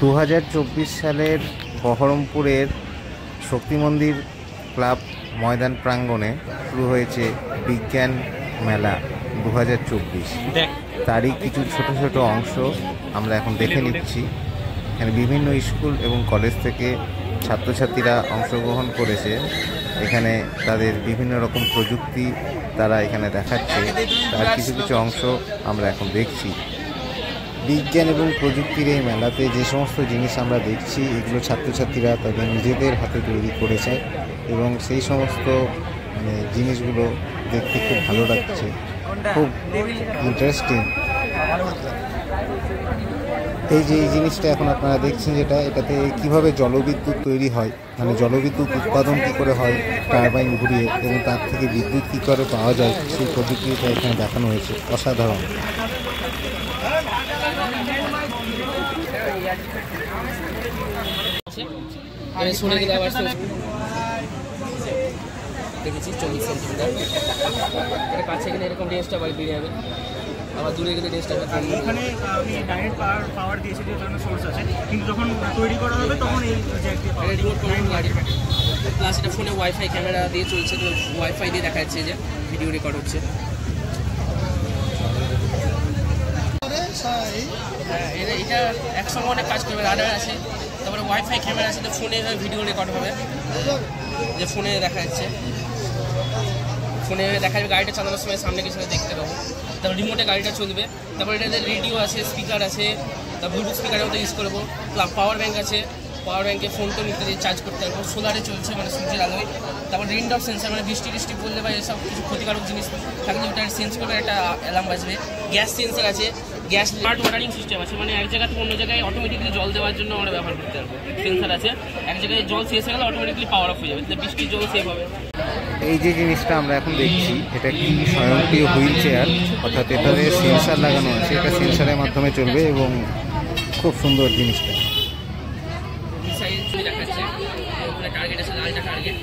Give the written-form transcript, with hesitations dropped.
2024 সালের বহরমপুরের শক্তি মন্দির ক্লাব ময়দান প্রাঙ্গণে শুরু হয়েছে বিজ্ঞান মেলা 2024। তারই কিছু ছোট ছোট অংশ আমরা এখন দেখে নিচ্ছি। এখানে বিভিন্ন স্কুল এবং কলেজ থেকে ছাত্রছাত্রীরা অংশগ্রহণ করেছে। এখানে তাদের বিভিন্ন রকম প্রযুক্তি তারা এখানে দেখাচ্ছে, তার কিছু কিছু অংশ আমরা এখন দেখছি। বিজ্ঞান এবং প্রযুক্তির এই মেলাতে যে সমস্ত জিনিস আমরা দেখছি, এগুলো ছাত্রছাত্রীরা তাদের নিজেদের হাতে তৈরি করেছে এবং সেই সমস্ত জিনিসগুলো দেখতে খুব ভালো লাগছে, খুব ইন্টারেস্টিং। এই যে এই জিনিসটা এখন আপনারা দেখছেন, এটাতে কিভাবে জলবিদ্যুৎ তৈরি হয়, মানে জলবিদ্যুৎ উৎপাদন কী করে হয় টারবাইন ঘুরিয়ে, এবং তার থেকে বিদ্যুৎ কী করে পাওয়া যায়, সেই প্রযুক্তিটা এখানে দেখানো হয়েছে। অসাধারণ। দেখেছি 24 সেন্টিমিটার, এটা কাছে গেলে এরকম রেঞ্জটা বাড়ি বেড়ে যাবে, আবার দূরে গেলে রেঞ্জটা এখানে আপনি ডাইরেক্ট পাওয়ার দিয়েছে, যে ধরনের সোর্স আছে, কিন্তু যখন তৈরি করা হবে তখন এই রিমোট কন্ট্রোল গাড়ি, প্লাস এটা ফোনে ওয়াইফাই ক্যামেরা দিয়ে চলছে, তো ওয়াইফাই দিয়ে দেখা যাচ্ছে যে ভিডিও রেকর্ড হচ্ছে। হ্যাঁ, এটা একসঙ্গে অনেক কাজ করবে। রাডার আছে, তারপরে ওয়াইফাই ক্যামেরা আছে, তো ফোনে ভিডিও রেকর্ড হবে, যে ফোনে দেখা যাচ্ছে, ফোনে দেখা যাবে গাড়িটা চালানোর সময় সামনে কিছু দেখতে পাবো। তারপর রিমোটে গাড়িটা চলবে। তারপর এটাতে রেডিও আছে, স্পিকার আছে, তারপর ব্লুটুথ স্পিকারের মধ্যে ইউজ করবো। পাওয়ার ব্যাঙ্ক আছে, পাওয়ার ব্যাঙ্কে ফোন টোন ইত্যাদি চার্জ করতে পারবো। সোলারে চলছে, মানে সূর্যের আলোয়। তারপর রেইন ড্রপ সেন্সার, মানে বৃষ্টি পড়লে বা এসব কিছু ক্ষতিকারক জিনিস থাকলে ওটা সেন্স করবে, একটা অ্যালার্ম বাজবে। গ্যাস সেন্সার আছে, গ্যাস স্মার্ট ওয়াটারিং সিস্টেম আছে, মানে এক জায়গা থেকে অন্য জায়গায় অটোমেটিকলি জল দেওয়ার জন্য আমরা ব্যবহার করতে পারবো। সেন্সার আছে, এক জায়গায় জল শেষ হয়ে গেলে অটোমেটিকলি পাওয়ার অফ হয়ে যাবে, তাহলে বৃষ্টির জল সেভ হবে। এই যে জিনিসটা আমরা এখন দেখছি, এটা কি স্বয়ংক্রিয় হুইল চেয়ার, অর্থাৎ এটাতে সেন্সার লাগানো আছে, এটা সেন্সারের মাধ্যমে চলবে এবং খুব সুন্দর জিনিসটা। দেখাচ্ছে টার্গেট আছে, লালটা টার্গেট।